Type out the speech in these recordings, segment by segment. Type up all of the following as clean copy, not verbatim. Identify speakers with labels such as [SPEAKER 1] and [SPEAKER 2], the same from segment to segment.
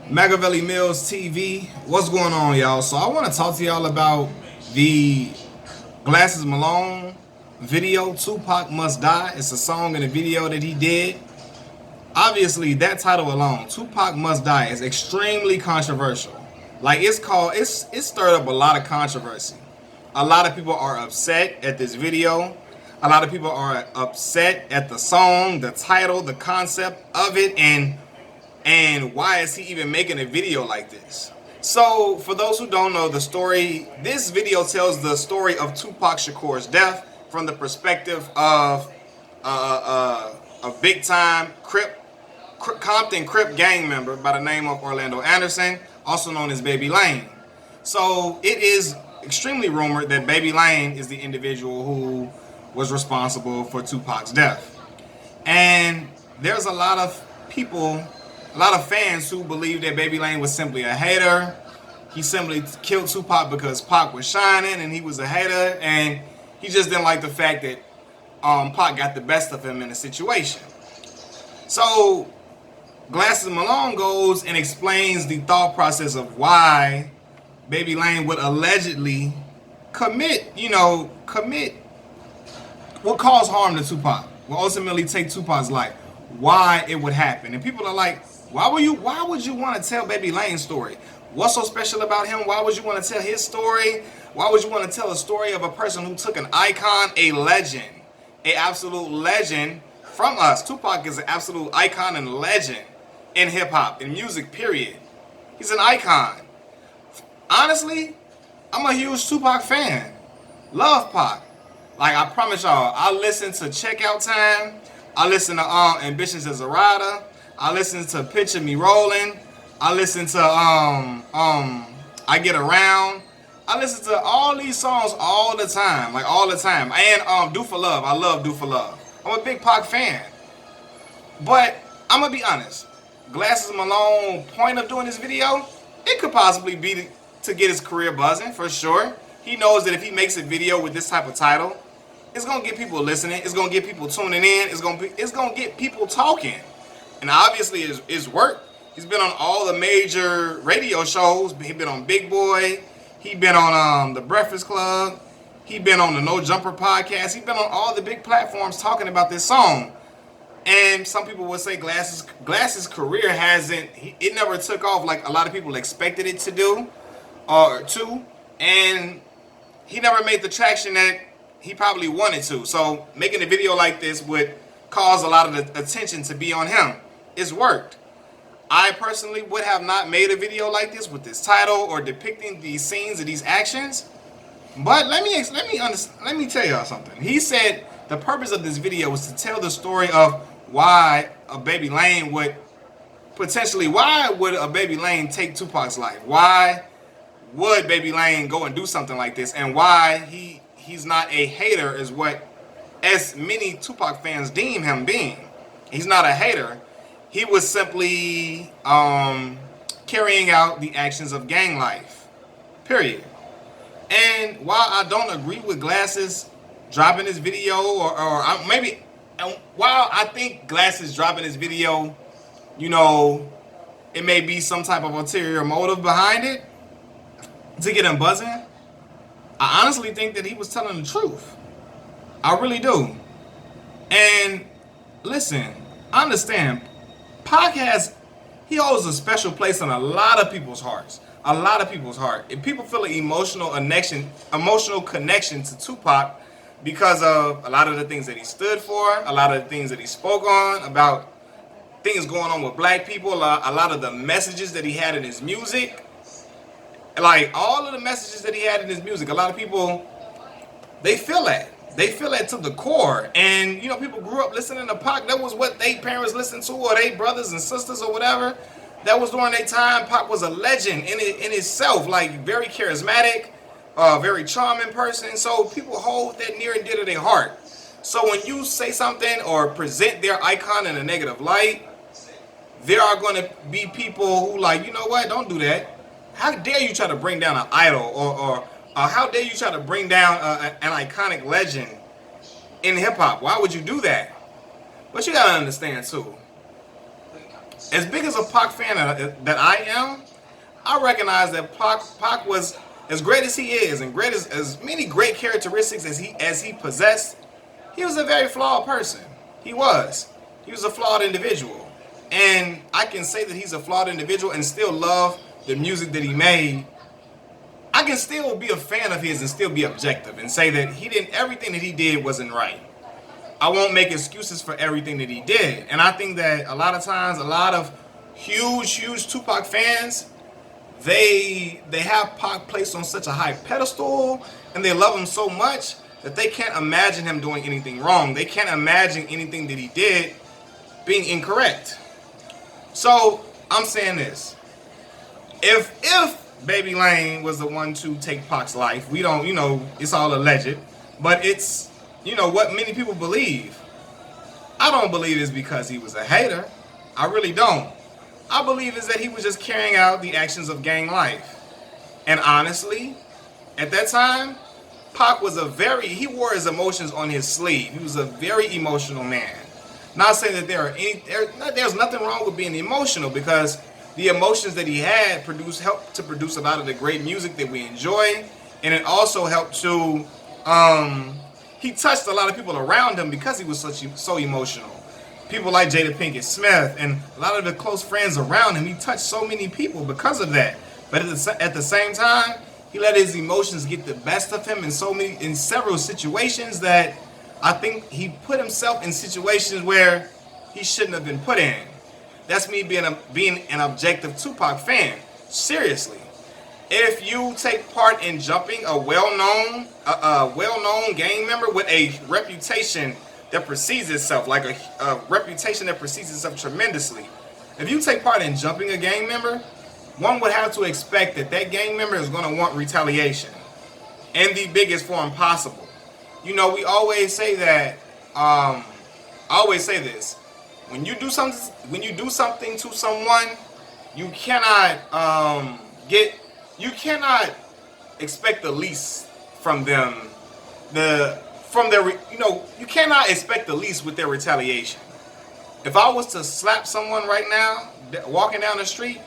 [SPEAKER 1] Machiavelli Mills TV. What's going on, y'all? So I want to talk to y'all about the Glasses Malone video, Tupac Must Die. It's a song and a video that he did. Obviously, that title alone, Tupac Must Die, is extremely controversial. Like it's stirred up a lot of controversy. A lot of people are upset at this video. A lot of people are upset at the song, the title, the concept of it, and why is he even making a video like this? So, for those who don't know the story, this video tells the story of Tupac Shakur's death from the perspective of a big-time Compton Crip gang member by the name of Orlando Anderson, also known as Baby Lane. So, it is extremely rumored that Baby Lane is the individual who was responsible for Tupac's death. And there's a lot of people, a lot of fans who believe that Baby Lane was simply a hater. He simply killed Tupac because Pac was shining and he was a hater, and he just didn't like the fact that Pac got the best of him in the situation. So Glasses Malone goes and explains the thought process of why Baby Lane would allegedly commit what caused harm to Tupac, will ultimately take Tupac's life, why it would happen. And people are like, why would you want to tell Baby Lane's story? What's so special about him? Why would you want to tell his story? Why would you want to tell a story of a person who took an icon, a legend, an absolute legend from us? Tupac is an absolute icon and legend in hip hop, in music, period. He's an icon. Honestly, I'm a huge Tupac fan. Love Pac. Like, I promise y'all, I listen to Checkout Time. I listen to Ambitions as a Rider. I listen to Picture Me Rolling. I listen to I Get Around. I listen to all these songs all the time, like all the time. And Do For Love. I love Do For Love. I'm a big Pac fan. But I'm gonna be honest. Glasses Malone point of doing this video, it could possibly be to get his career buzzing for sure. He knows that if he makes a video with this type of title, it's gonna get people listening. It's gonna get people tuning in. It's gonna get people talking. And obviously, it's worked. He's been on all the major radio shows. He's been on Big Boy. He's been on the Breakfast Club. He's been on the No Jumper podcast. He's been on all the big platforms talking about this song. And some people would say Glasses' career it never took off like a lot of people expected it to do, and he never made the traction that he probably wanted to. So making a video like this would cause a lot of the attention to be on him. It's worked. I personally would have not made a video like this with this title or depicting these scenes or these actions. But let me tell y'all something. He said the purpose of this video was to tell the story of why a Baby Lane would a Baby Lane take Tupac's life? Why would Baby Lane go and do something like this? And why he's not a hater as many Tupac fans deem him being. He's not a hater. He was simply carrying out the actions of gang life. Period. And while I don't agree with Glasses dropping this video, while I think Glasses dropping this video, it may be some type of ulterior motive behind it to get him buzzing, I honestly think that he was telling the truth. I really do. And listen, I understand. He holds a special place in a lot of people's hearts. A lot of people's heart. If people feel an emotional connection to Tupac because of a lot of the things that he stood for, a lot of the things that he spoke on, about things going on with black people, a lot of the messages that he had in his music. Like, all of the messages that he had in his music, a lot of people, they feel that. They feel that to the core. And, people grew up listening to Pac. That was what their parents listened to, or their brothers and sisters or whatever. That was during their time. Pac was a legend in itself, like very charismatic, very charming person. So people hold that near and dear to their heart. So when you say something or present their icon in a negative light, there are going to be people who like, you know what, don't do that. How dare you try to bring down an idol, or how dare you try to bring down an iconic legend in hip hop? Why would you do that? But you gotta understand too, As big as a Pac fan that I am, I recognize that Pac was as great as he is, and great as many great characteristics as he possessed. He was a very flawed person. He was. He was a flawed individual, and I can say that he's a flawed individual and still love the music that he made. I can still be a fan of his and still be objective and say that everything that he did wasn't right. I won't make excuses for everything that he did. And I think that a lot of times, a lot of huge Tupac fans, they have Pac placed on such a high pedestal, and they love him so much that they can't imagine him doing anything wrong. They can't imagine anything that he did being incorrect. So I'm saying this: if Baby Lane was the one to take Pac's life, we don't, it's all alleged, but it's, what many people believe. I don't believe it's because he was a hater. I really don't. I believe is that he was just carrying out the actions of gang life. And honestly, at that time, Pac was he wore his emotions on his sleeve. He was a very emotional man. Not saying that there's nothing wrong with being emotional, because the emotions that he had helped to produce a lot of the great music that we enjoy, and it also helped to he touched a lot of people around him because he was so emotional. People like Jada Pinkett Smith and a lot of the close friends around him. He touched so many people because of that. But at the same time, he let his emotions get the best of him in several situations that I think he put himself in situations where he shouldn't have been put in. That's me being an objective Tupac fan. Seriously. If you take part in jumping a well-known gang member with a reputation that precedes itself, like a reputation that precedes itself tremendously, if you take part in jumping a gang member, one would have to expect that gang member is going to want retaliation in the biggest form possible. We always say that. I always say this: when you do something to someone, you cannot expect the least from them. You cannot expect the least with their retaliation. If I was to slap someone right now, walking down the street,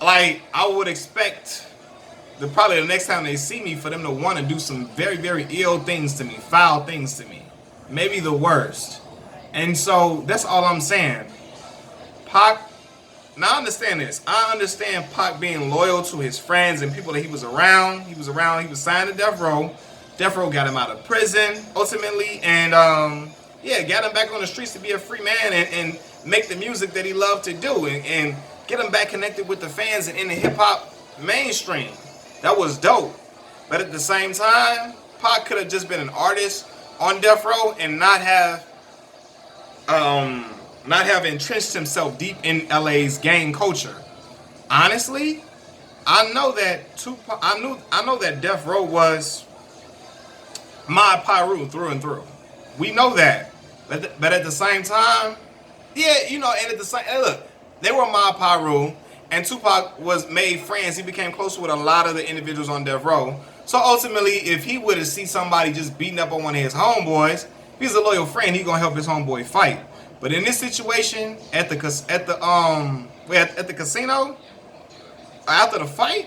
[SPEAKER 1] like, I would expect probably the next time they see me for them to want to do some very, very ill things to me, foul things to me, maybe the worst. And so that's all I'm saying. Pac. Now, I understand this. I understand Pac being loyal to his friends and people that he was around. He was signed to Death Row. Death Row got him out of prison, ultimately. And, got him back on the streets to be a free man and make the music that he loved to do. And get him back connected with the fans and in the hip-hop mainstream. That was dope. But at the same time, Pac could have just been an artist on Death Row and not have entrenched himself deep in LA's gang culture. Honestly, I know that Death Row was Mob Piru through and through. We know that, but at the same time, look, they were Mob Piru, and Tupac made friends. He became close with a lot of the individuals on Death Row. So ultimately, if he would have seen somebody just beating up on one of his homeboys, if he's a loyal friend, he's gonna help his homeboy fight. But in this situation, at the casino, after the fight,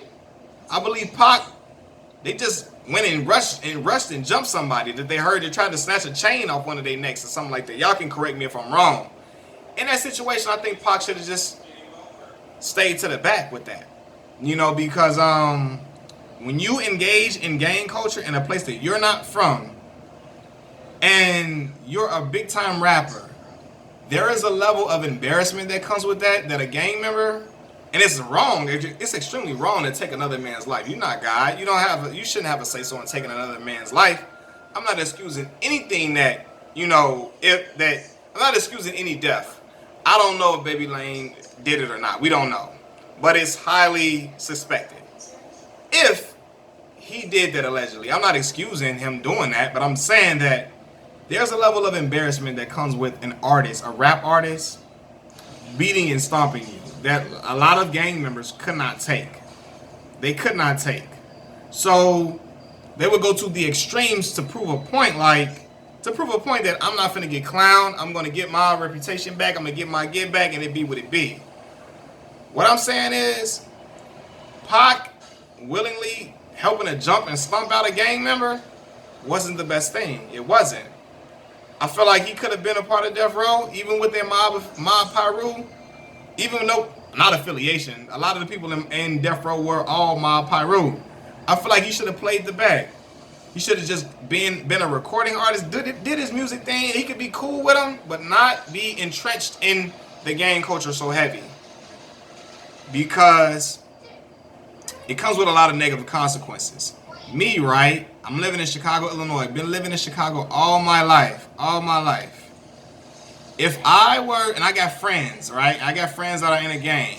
[SPEAKER 1] I believe Pac, they just went and rushed and jumped somebody that they heard they tried to snatch a chain off one of their necks or something like that. Y'all can correct me if I'm wrong. In that situation, I think Pac should have just stayed to the back with that. Because when you engage in gang culture in a place that you're not from, and you're a big time rapper, there is a level of embarrassment that comes with that a gang member, and it's wrong. It's extremely wrong to take another man's life. You're not God. You shouldn't have a say so in taking another man's life. I'm not excusing anything that, I'm not excusing any death. I don't know if Baby Lane did it or not. We don't know. But it's highly suspected. If he did that allegedly, I'm not excusing him doing that, but I'm saying that there's a level of embarrassment that comes with an artist, a rap artist, beating and stomping you that a lot of gang members could not take. They could not take. So they would go to the extremes to prove a point, like, to prove a point that I'm not finna get clowned. I'm gonna get my reputation back. I'm gonna get my get back, and it be what it be. What I'm saying is, Pac willingly helping to jump and slump out a gang member wasn't the best thing. It wasn't. I feel like he could have been a part of Death Row, even with their mob Piru, even though not affiliation. A lot of the people in Death Row were all mob Piru. I feel like he should have played the back. He should have just been a recording artist, did his music thing. He could be cool with them, but not be entrenched in the gang culture so heavy, because it comes with a lot of negative consequences. Me, right? I'm living in Chicago, Illinois. Been living in Chicago all my life. All my life. If I were, and I got friends, right? I got friends that are in a gang.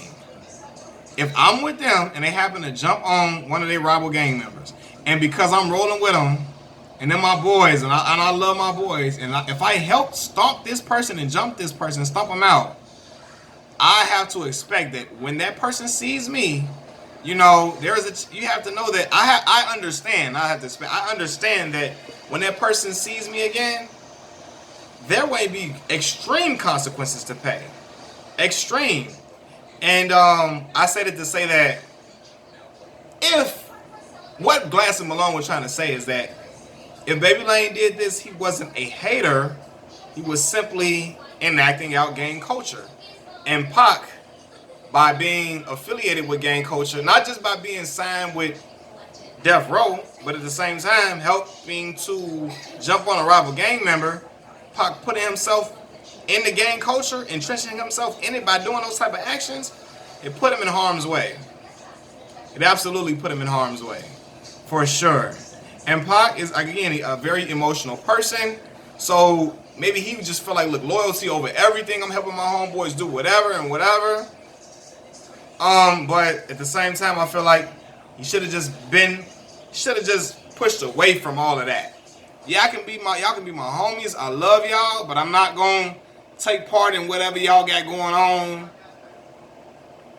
[SPEAKER 1] If I'm with them and they happen to jump on one of their rival gang members, and because I'm rolling with them, and they're my boys, and I love my boys, and if I help stomp this person and jump this person, stomp them out, I have to expect that when that person sees me, you know, you have to know that I understand. I understand that when that person sees me again, there may be extreme consequences to pay. Extreme. And I said it to say that if what Glasses Malone was trying to say is that if Baby Lane did this, he wasn't a hater. He was simply enacting out gang culture. And Pac, by being affiliated with gang culture, not just by being signed with Death Row, but at the same time helping to jump on a rival gang member, Pac putting himself in the gang culture, entrenching himself in it by doing those type of actions, it put him in harm's way. It absolutely put him in harm's way, for sure. And Pac is, again, a very emotional person, so maybe he just felt like, look, loyalty over everything. I'm helping my homeboys do whatever and whatever. But at the same time, I feel like he should have just pushed away from all of that. Yeah, y'all can be my homies. I love y'all, but I'm not gonna take part in whatever y'all got going on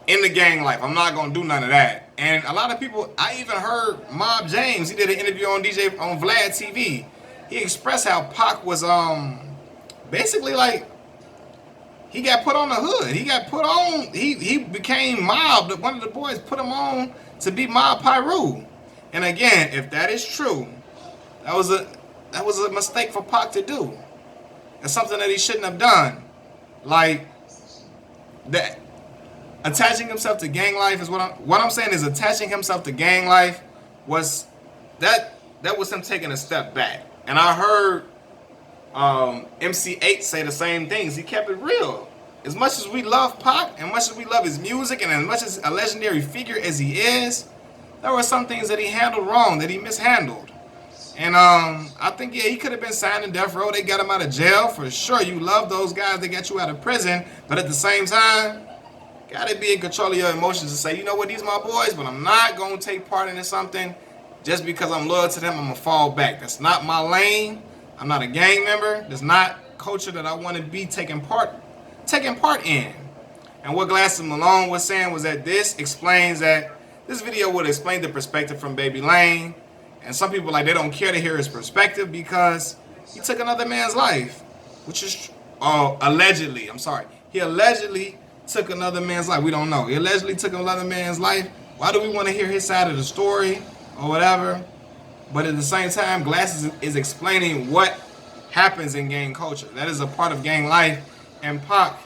[SPEAKER 1] in the gang life. I'm not gonna do none of that. And a lot of people, I even heard Mob James. He did an interview on Vlad TV. He expressed how Pac was basically like, he got put on the hood. He got put on. He became mob. One of the boys put him on to be mob Piru. And again, if that is true, that was a mistake for Pac to do. It's something that he shouldn't have done. Like that, attaching himself to gang life is what I'm saying is attaching himself to gang life was that was him taking a step back. And I heard MC8 say the same things. He kept it real. As much as we love Pac, and much as we love his music, and as much as a legendary figure as he is, there were some things that he handled wrong, that he mishandled. And I think, yeah, he could have been signed in Death Row. They got him out of jail for sure. You love those guys that got you out of prison, but at the same time, gotta be in control of your emotions and say, you know what, these my boys, but I'm not gonna take part in something just because I'm loyal to them. I'm gonna fall back. That's not my lane. I'm not a gang member. That's not culture that I want to be taking part in. And what Glasses Malone was saying was that this video would explain the perspective from Baby Lane. And some people, like, they don't care to hear his perspective because he took another man's life, which is allegedly. I'm sorry. He allegedly took another man's life. We don't know. He allegedly took another man's life. Why do we want to hear his side of the story or whatever? But at the same time, Glasses is explaining what happens in gang culture. That is a part of gang life. And Pac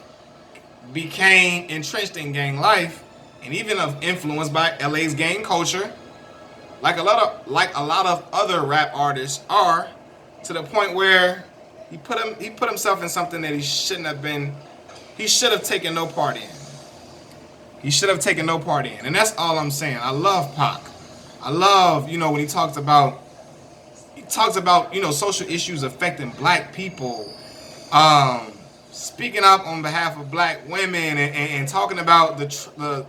[SPEAKER 1] became entrenched in gang life and even influenced by LA's gang culture, like a lot of other rap artists are, to the point where he put himself in something that he shouldn't have been. He should have taken no part in. He should have taken no part in. And that's all I'm saying. I love Pac. I love, when he talks about, social issues affecting black people, speaking up on behalf of black women, and talking about the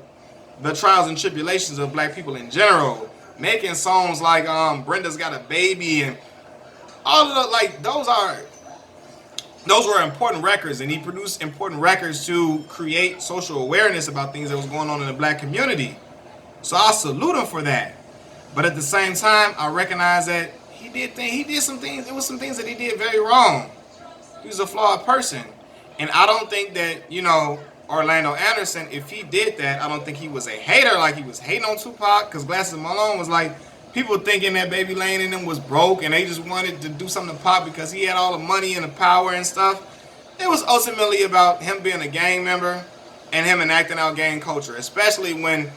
[SPEAKER 1] trials and tribulations of black people in general, making songs like Brenda's Got a Baby, and all of those were important records, and he produced important records to create social awareness about things that was going on in the black community. So I salute him for that. But at the same time, I recognize that He did some things. There was some things that he did very wrong. He was a flawed person, and I don't think that Orlando Anderson, if he did that, I don't think he was a hater. Like he was hating on Tupac, because Glasses Malone was like people thinking that Baby Lane and them was broke and they just wanted to do something to Pac because he had all the money and the power and stuff. It was ultimately about him being a gang member and him enacting out gang culture, especially when.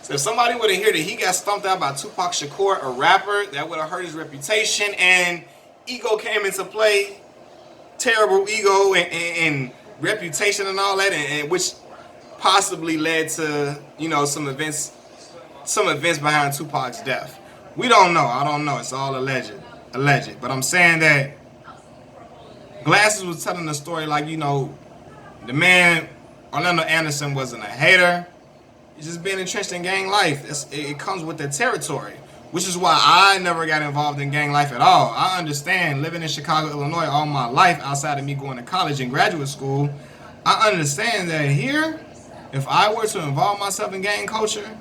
[SPEAKER 1] So if somebody would have heard that he got stumped out by Tupac Shakur, a rapper, that would have hurt his reputation, and ego came into play, terrible ego and reputation and all that, and which possibly led to some events behind Tupac's death. We don't know. I don't know. It's all alleged. But I'm saying that Glasses was telling the story like the man Orlando Anderson wasn't a hater. It's just being entrenched in gang life. It comes with the territory, which is why I never got involved in gang life at all. I understand living in Chicago, Illinois all my life outside of me going to college and graduate school. I understand that here, if I were to involve myself in gang culture,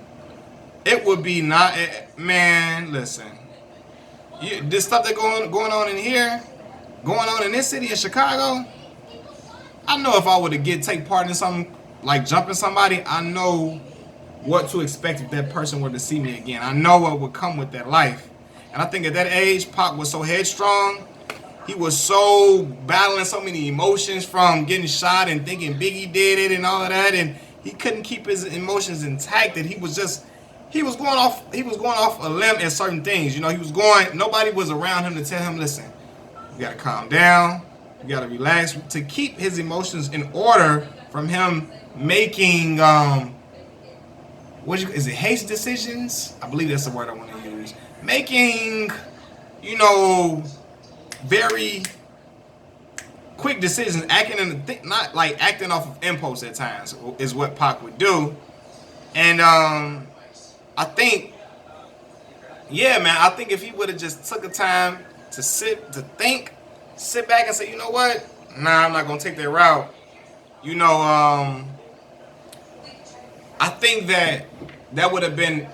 [SPEAKER 1] it would be not, man, listen. This stuff that going on in here, going on in this city in Chicago, I know if I were to take part in something like jumping somebody, I know what to expect if that person were to see me again. I know what would come with that life. And I think at that age, Pac was so headstrong. He was so battling so many emotions from getting shot and thinking Biggie did it and all of that. And he couldn't keep his emotions intact. That he was going off a limb at certain things. Nobody was around him to tell him, listen, you got to calm down. You got to relax. To keep his emotions in order from him making, is it hasty decisions? I believe that's the word I want to use. Making, very quick decisions, not like acting off of impulse at times is what Pac would do. And I think, I think if he would have just took the time to sit back and say, you know what? Nah, I'm not gonna take that route. I think that would have been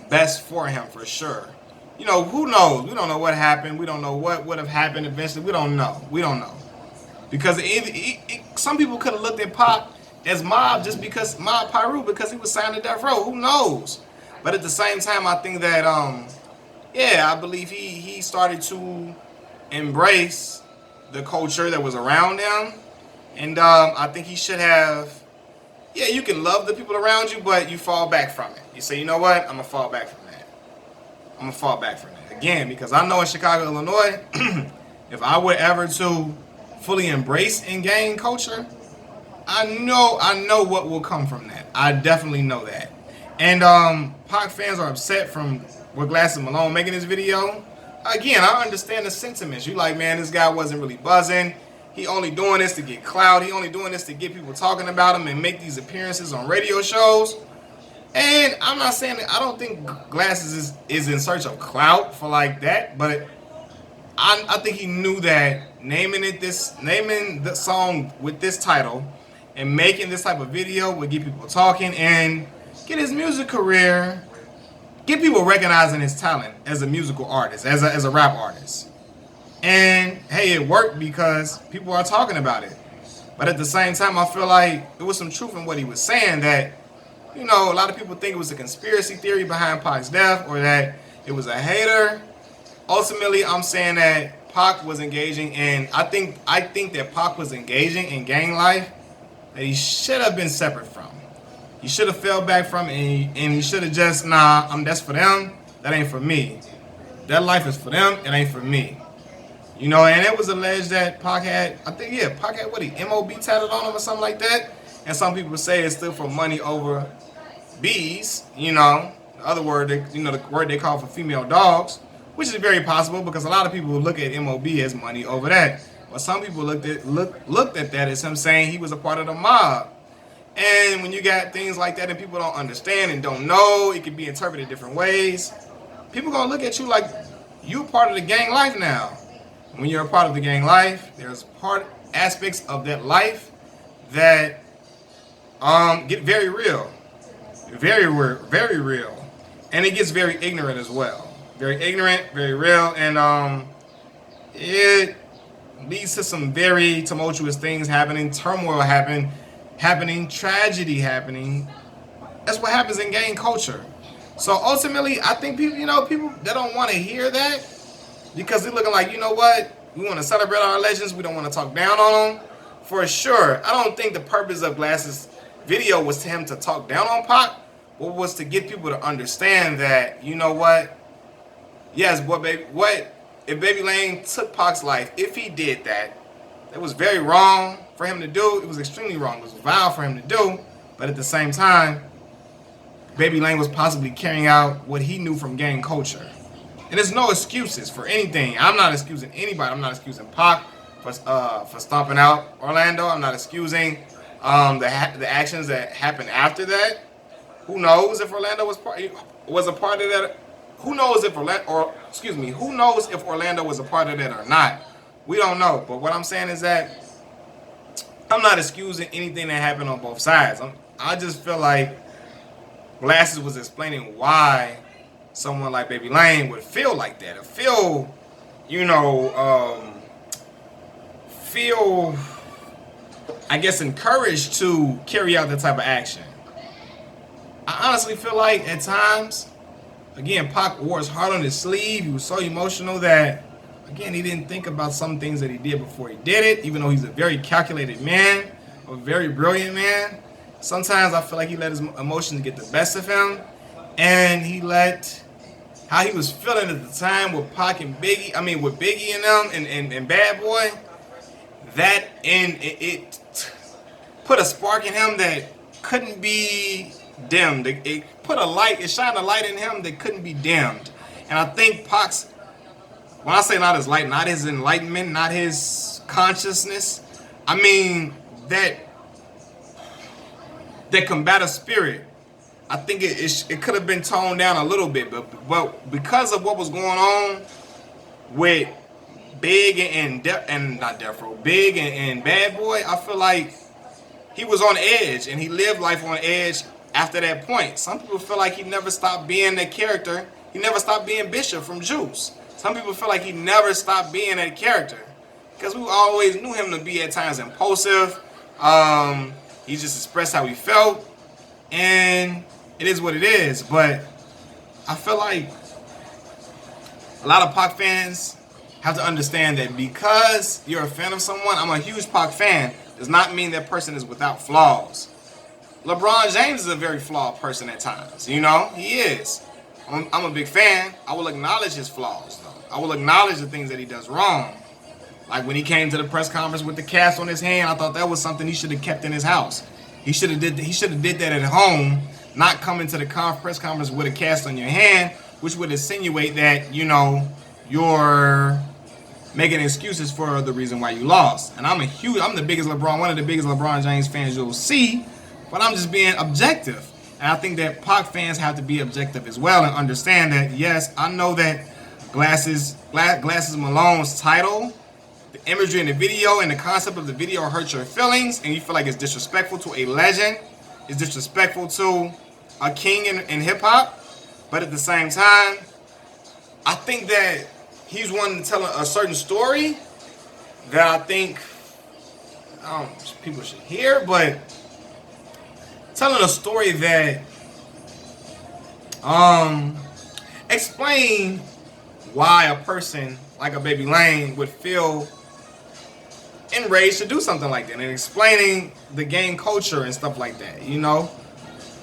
[SPEAKER 1] best for him for sure. Who knows? We don't know what happened. We don't know what would have happened eventually. We don't know. Because some people could have looked at Pac as Mob Piru because he was signed to Death Row. Who knows? But at the same time, I think that I believe he started to embrace the culture that was around him, and I think he should have. Yeah, you can love the people around you, but you fall back from it. You say, you know what? I'm gonna fall back from that. Again, because I know in Chicago, Illinois, if I were ever to fully embrace in gang culture, I know what will come from that. I definitely know that. And Pac fans are upset from with Glasses Malone making this video. Again, I understand the sentiments. You like, man, this guy wasn't really buzzing. He only doing this to get clout. He only doing this to get people talking about him and make these appearances on radio shows. And I'm not saying that I don't think Glasses is in search of clout for like that, but I think he knew that naming the song with this title and making this type of video would get people talking and get his music career, get people recognizing his talent as a musical artist, as a rap artist. And hey, it worked because people are talking about it. But at the same time, I feel like there was some truth in what he was saying, that a lot of people think it was a conspiracy theory behind Pac's death or that it was a hater. Ultimately, I'm saying that Pac was engaging, and I think that Pac was engaging in gang life that he should have been separate from. He should have fell back from it, and he should have just, that's for them, that ain't for me. That life is for them, it ain't for me. And it was alleged that Pac had MOB tatted on him or something like that. And some people say it's still for money over bees, the other word, the word they call for female dogs, which is very possible because a lot of people look at MOB as money over that. But some people looked at that as him saying he was a part of the mob. And when you got things like that and people don't understand and don't know, it can be interpreted different ways. People gonna look at you like you're part of the gang life now. When you're a part of the gang life, there's aspects of that life that get very real, very real, and it gets very ignorant as well. very ignorant, very real, and it leads to some very tumultuous things happening, turmoil happening, tragedy happening. That's what happens in gang culture. So ultimately, I think people, people that don't want to hear that because they're looking like, you know what, we want to celebrate our legends. We don't want to talk down on them. For sure, I don't think the purpose of Glasses' video was to him to talk down on Pac, but was to get people to understand that, you know what, yes, what if Baby Lane took Pac's life, if he did that, it was very wrong for him to do. It was extremely wrong. It was vile for him to do. But at the same time, Baby Lane was possibly carrying out what he knew from gang culture. And there's no excuses for anything. I'm not excusing anybody. I'm not excusing Pac for stomping out Orlando. I'm not excusing the actions that happened after that. Who knows if Orlando was a part of that? Who knows if Orlando was a part of that or not? We don't know. But what I'm saying is that I'm not excusing anything that happened on both sides. I just feel like Glasses was explaining why someone like Baby Lane would feel like that, or feel, I guess, encouraged to carry out that type of action. I honestly feel like at times, again, Pac wore his heart on his sleeve. He was so emotional that, again, he didn't think about some things that he did before he did it, even though he's a very calculated man, a very brilliant man. Sometimes I feel like he let his emotions get the best of him, and he let how he was feeling at the time with Pac and Biggie, with Biggie and them and Bad Boy, that it put a spark in him that couldn't be dimmed. It shined a light in him that couldn't be dimmed. And I think Pac's, when I say not his light, not his enlightenment, not his consciousness, I mean that combative spirit, I think it could have been toned down a little bit, but because of what was going on with Big and Big and Bad Boy, I feel like he was on edge, and he lived life on edge after that point. Some people feel like he never stopped being that character. He never stopped being Bishop from Juice. Some people feel like he never stopped being that character because we always knew him to be at times impulsive. He just expressed how he felt, and it is what it is. But I feel like a lot of Pac fans have to understand that because you're a fan of someone, I'm a huge Pac fan, does not mean that person is without flaws. LeBron James is a very flawed person at times. He is. I'm a big fan. I will acknowledge his flaws, though. I will acknowledge the things that he does wrong. Like when he came to the press conference with the cast on his hand, I thought that was something he should have kept in his house. He should have did that at home, not coming to the press conference with a cast on your hand, which would insinuate that, you're making excuses for the reason why you lost. And I'm one of the biggest LeBron James fans you'll see, but I'm just being objective. And I think that Pac fans have to be objective as well and understand that, yes, I know that Glasses Malone's title, the imagery in the video and the concept of the video hurt your feelings, and you feel like it's disrespectful to a legend, it's disrespectful to a king in hip-hop. But at the same time, I think that he's wanting to tell a certain story that I think people should hear, but telling a story that explain why a person like a Baby Lane would feel enraged to do something like that, and explaining the gang culture and stuff like that.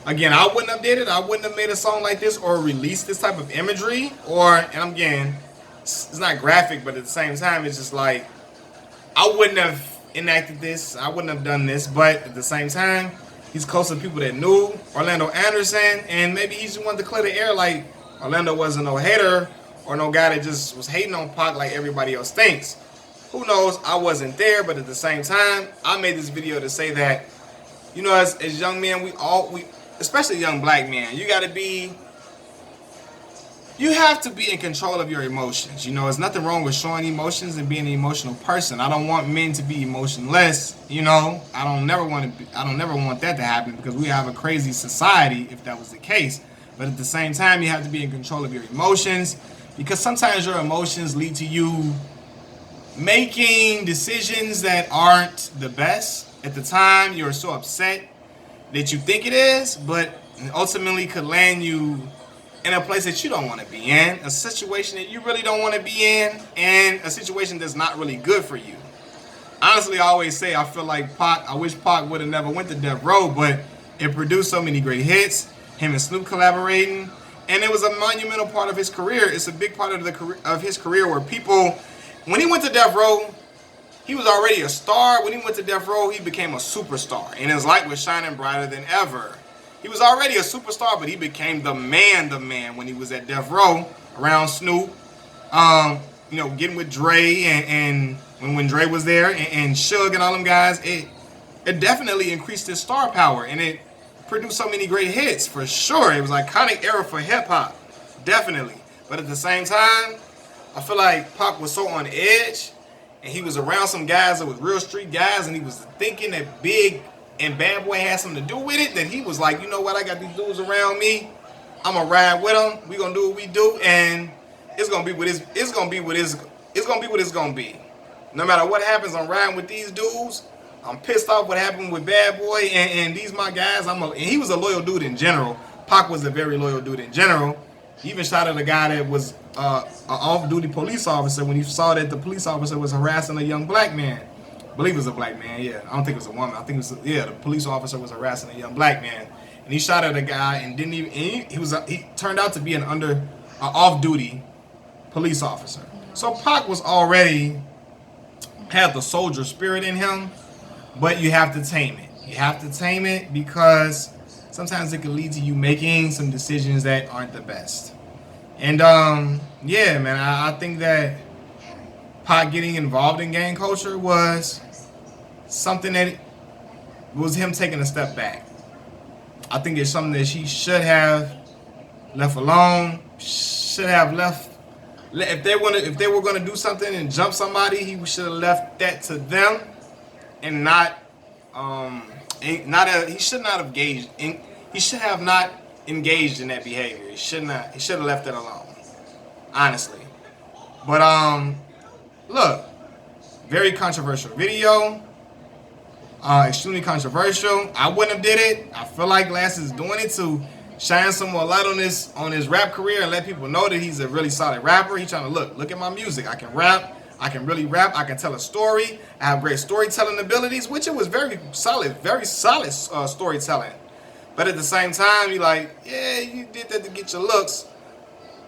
[SPEAKER 1] Again, I wouldn't have did it. I wouldn't have made a song like this or released this type of imagery. And again, it's not graphic, but at the same time, it's just like I wouldn't have enacted this. I wouldn't have done this. But at the same time, he's close to people that knew Orlando Anderson, and maybe he just wanted to clear the air like Orlando wasn't no hater or no guy that just was hating on Pac like everybody else thinks. Who knows? I wasn't there, but at the same time, I made this video to say that, as young men, we especially young black men, you have to be in control of your emotions. There's nothing wrong with showing emotions and being an emotional person. I don't want men to be emotionless. I don't never want that to happen because we have a crazy society if that was the case. But at the same time, you have to be in control of your emotions. because sometimes your emotions lead to you making decisions that aren't the best. At the time, you're so upset that you think it is, but ultimately could land you in a place that you don't want to be in, a situation that you really don't want to be in, and a situation that's not really good for you. Honestly, I always say I feel like Pac. I wish Pac would have never went to Death Row, but it produced so many great hits. Him and Snoop collaborating, and it was a monumental part of his career. It's a big part of his career where people, when he went to Death Row, he was already a star. When he went to Death Row, he became a superstar, and his light was shining brighter than ever. He was already a superstar, but he became the man when he was at Death Row around Snoop. Getting with Dre and when Dre was there and Suge and all them guys, it definitely increased his star power, and it produced so many great hits for sure. It was an iconic era for hip hop, definitely. But at the same time, I feel like Pac was so on edge, and he was around some guys that was real street guys, and he was thinking that Big and Bad Boy had something to do with it. That he was like, you know what, I got these dudes around me. I'm gonna ride with them. We gonna do what we do, and it's gonna be what it's gonna be what it's gonna be. No matter what happens, I'm riding with these dudes. I'm pissed off what happened with Bad Boy, and these my guys. And he was a loyal dude in general. Pac was a very loyal dude in general. He even shot at a guy that was an off-duty police officer when he saw that the police officer was harassing a young black man. I believe it was a black man, yeah. I don't think it was a woman. I think it was, the police officer was harassing a young black man. And he shot at a guy and didn't even, he turned out to be an off-duty police officer. So Pac was already, had the soldier spirit in him, but you have to tame it. You have to tame it because sometimes it can lead to you making some decisions that aren't the best. And yeah, man, I think that Pac getting involved in gang culture was something that was him taking a step back. I think it's something that he should have left alone. Should have left. If they were gonna do something and jump somebody, he should have left that to them, and he should not have engaged. He should have not engaged in that behavior. He should have left it alone. Honestly, but look, very controversial video. Extremely controversial. I wouldn't have did it. I feel like Glasses is doing it to shine some more light on his rap career and let people know that he's a really solid rapper. He's trying to look at my music. I can rap. I can really rap. I can tell a story. I have great storytelling abilities, which it was very solid storytelling. But at the same time, you're like, yeah, you did that to get your looks.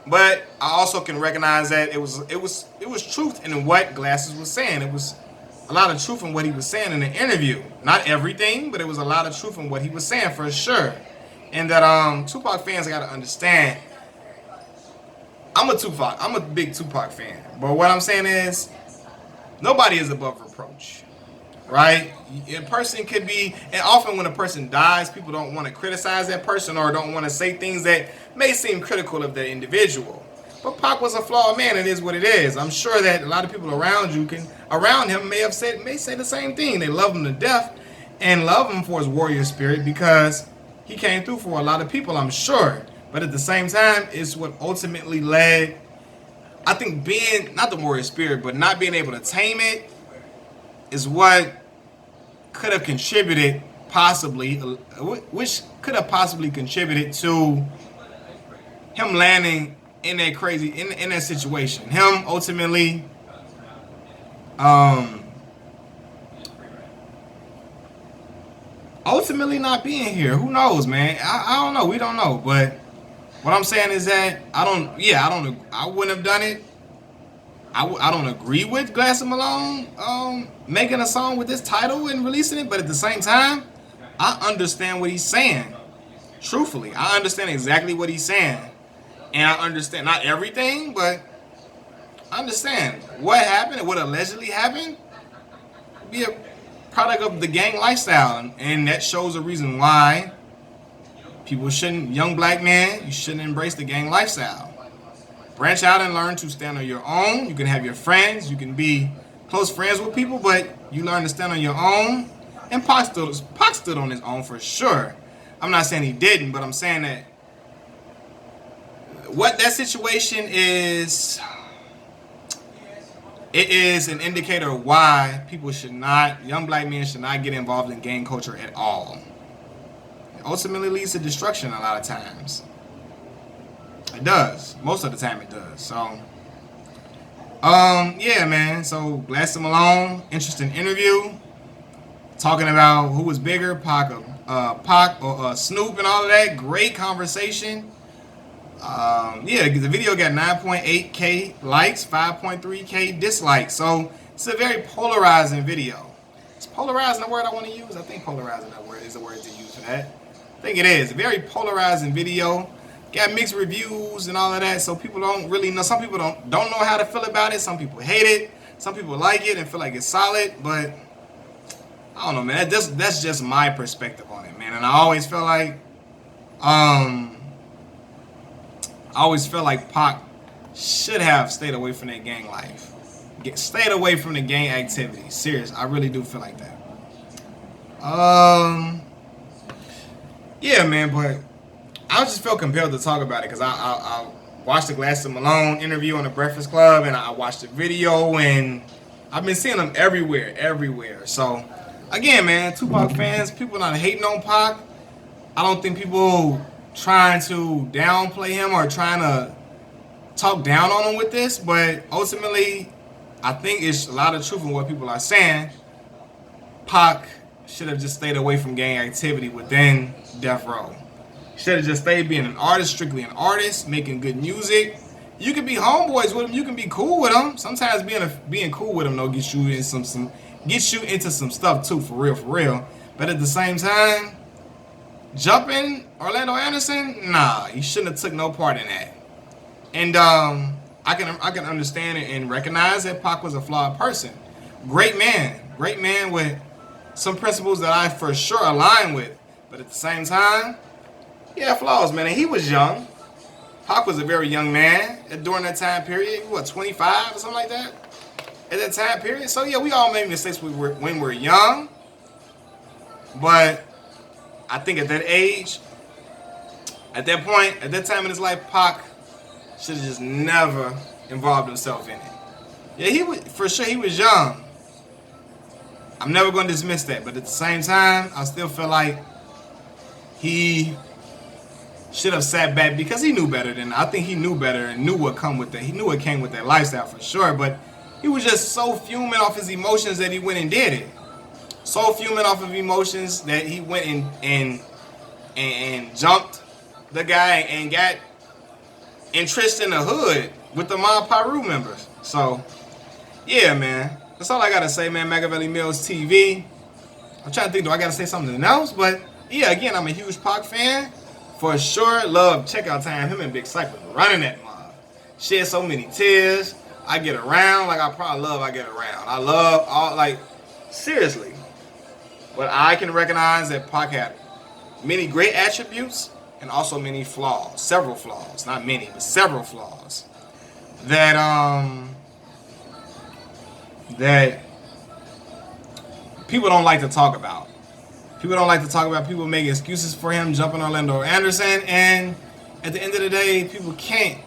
[SPEAKER 1] But I also can recognize that it was truth in what Glasses was saying. It was a lot of truth in what he was saying in the interview. Not everything, but it was a lot of truth in what he was saying for sure. And that Tupac fans got to understand. I'm a big Tupac fan. But what I'm saying is, nobody is above reproach, right? A person could be, and often when a person dies, people don't want to criticize that person or don't want to say things that may seem critical of the individual. But Pac was a flawed man. It is what it is. I'm sure that a lot of people around him may say the same thing. They love him to death and love him for his warrior spirit because he came through for a lot of people, I'm sure. But at the same time, it's what ultimately led, I think, being, not the warrior spirit, but not being able to tame it is what could have contributed which could have possibly contributed to him landing in that crazy, in that situation. Him ultimately, not being here. Who knows, man? I don't know. We don't know. But what I'm saying is that I wouldn't have done it. I don't agree with Glasses Malone making a song with this title and releasing it, but at the same time, I understand what he's saying. Truthfully, I understand exactly what he's saying. And I understand, not everything, but I understand what happened and what allegedly happened be a product of the gang lifestyle. And that shows a reason why young black man, you shouldn't embrace the gang lifestyle. Branch out and learn to stand on your own. You can have your friends. You can be close friends with people, but you learn to stand on your own. And Pac stood on his own for sure. I'm not saying he didn't, but I'm saying that what that situation is, it is an indicator of why people should not, young black men should not get involved in gang culture at all. It ultimately leads to destruction a lot of times. It does. Most of the time it does. So, yeah, man. So, Glasses Malone, interesting interview. Talking about who was bigger, Pac or Snoop and all of that. Great conversation. Yeah, the video got 9.8K likes, 5.3K dislikes. So it's a very polarizing video. Is polarizing the word I want to use? I think polarizing that word is the word to use for that. I think it is. A very polarizing video. Got mixed reviews and all of that. So people don't really know. Some people don't know how to feel about it. Some people hate it. Some people like it and feel like it's solid. But I don't know, man. That's just my perspective on it, man. And I always felt like Pac should have stayed away from that gang life. Stayed away from the gang activity. Serious, I really do feel like that. Yeah, man, but I just felt compelled to talk about it because I watched the Glasses Malone interview on the Breakfast Club, and I watched the video, and I've been seeing them everywhere. So, again, man, Tupac fans, people not hating on Pac. I don't think people trying to downplay him or trying to talk down on him with this, but ultimately, I think it's a lot of truth in what people are saying. Pac should have just stayed away from gang activity within Death Row. Should have just stayed being an artist, strictly an artist, making good music. You can be homeboys with him. You can be cool with him. Sometimes being cool with him though gets you in into some stuff too, for real. But at the same time, jumping Orlando Anderson, nah, he shouldn't have took no part in that. And I can understand it and recognize that Pac was a flawed person. Great man with some principles that I for sure align with. But at the same time, yeah, flaws, man. And he was young. Pac was a very young man during that time period. What, 25 or something like that? At that time period. So yeah, we all made mistakes when we're young. But I think at that age, at that point, at that time in his life, Pac should have just never involved himself in it. Yeah, he was, for sure he was young. I'm never going to dismiss that. But at the same time, I still feel like he should have sat back because he knew better I think he knew better and knew what come with that. He knew what came with that lifestyle for sure. But he was just so fuming off his emotions that he went and did it. So fuming off of emotions that he went and jumped the guy and got entrenched in the hood with the Mob Piru members. So, yeah, man. That's all I got to say, man. Machiavelli Mills TV. I'm trying to think, do I got to say something else? But, yeah, again, I'm a huge Pac fan. For sure, love checkout time. Him and Big Cypher running that mob. Shed so many tears. I get around like I probably love I get around. I love all, like, seriously. But I can recognize that Pac had many great attributes and also many flaws. Several flaws. Not many, but several flaws. That people don't like to talk about. People don't like to talk about. People make excuses for him jumping Orlando Anderson, and at the end of the day, people can't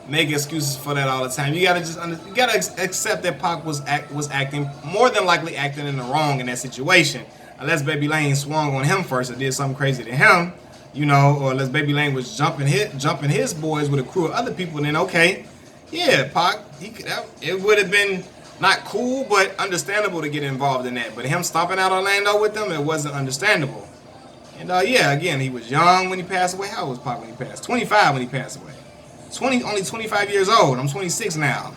[SPEAKER 1] make excuses for that all the time. You gotta accept that Pac was acting, more than likely acting in the wrong in that situation. Unless Baby Lane swung on him first or did something crazy to him, you know, or unless Baby Lane was jumping his boys with a crew of other people, then okay, yeah, Pac, it would have been not cool, but understandable to get involved in that. But him stomping out Orlando with them, it wasn't understandable. And yeah, again, he was young when he passed away. How old was Pac when he passed? 25 when he passed away. Only 25 years old. I'm 26 now.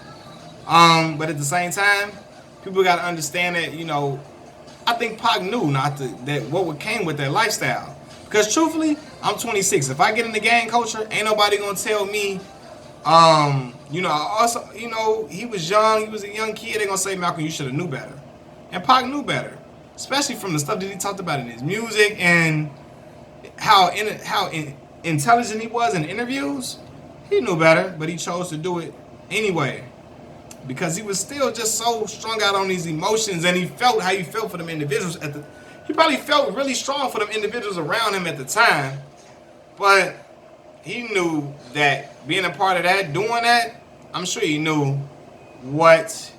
[SPEAKER 1] But at the same time, people got to understand that, you know, I think Pac knew that what came with that lifestyle. Because truthfully, I'm 26. If I get in the gang culture, ain't nobody gonna tell me. You know, also, you know, he was young. He was a young kid. They gonna say, Malcolm, you should have knew better. And Pac knew better, especially from the stuff that he talked about in his music and how intelligent he was in interviews. He knew better, but he chose to do it anyway because he was still just so strung out on these emotions, and he felt how he felt for them individuals he probably felt really strong for them individuals around him at the time, but he knew that being a part of that, doing that, I'm sure he knew what.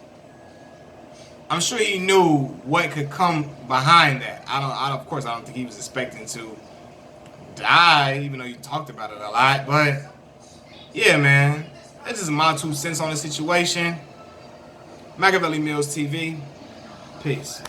[SPEAKER 1] I'm sure he knew what could come behind that. Of course, I don't think he was expecting to die, even though you talked about it a lot. But yeah, man, that's just my 2 cents on the situation. Machiavelli Mills TV. Peace.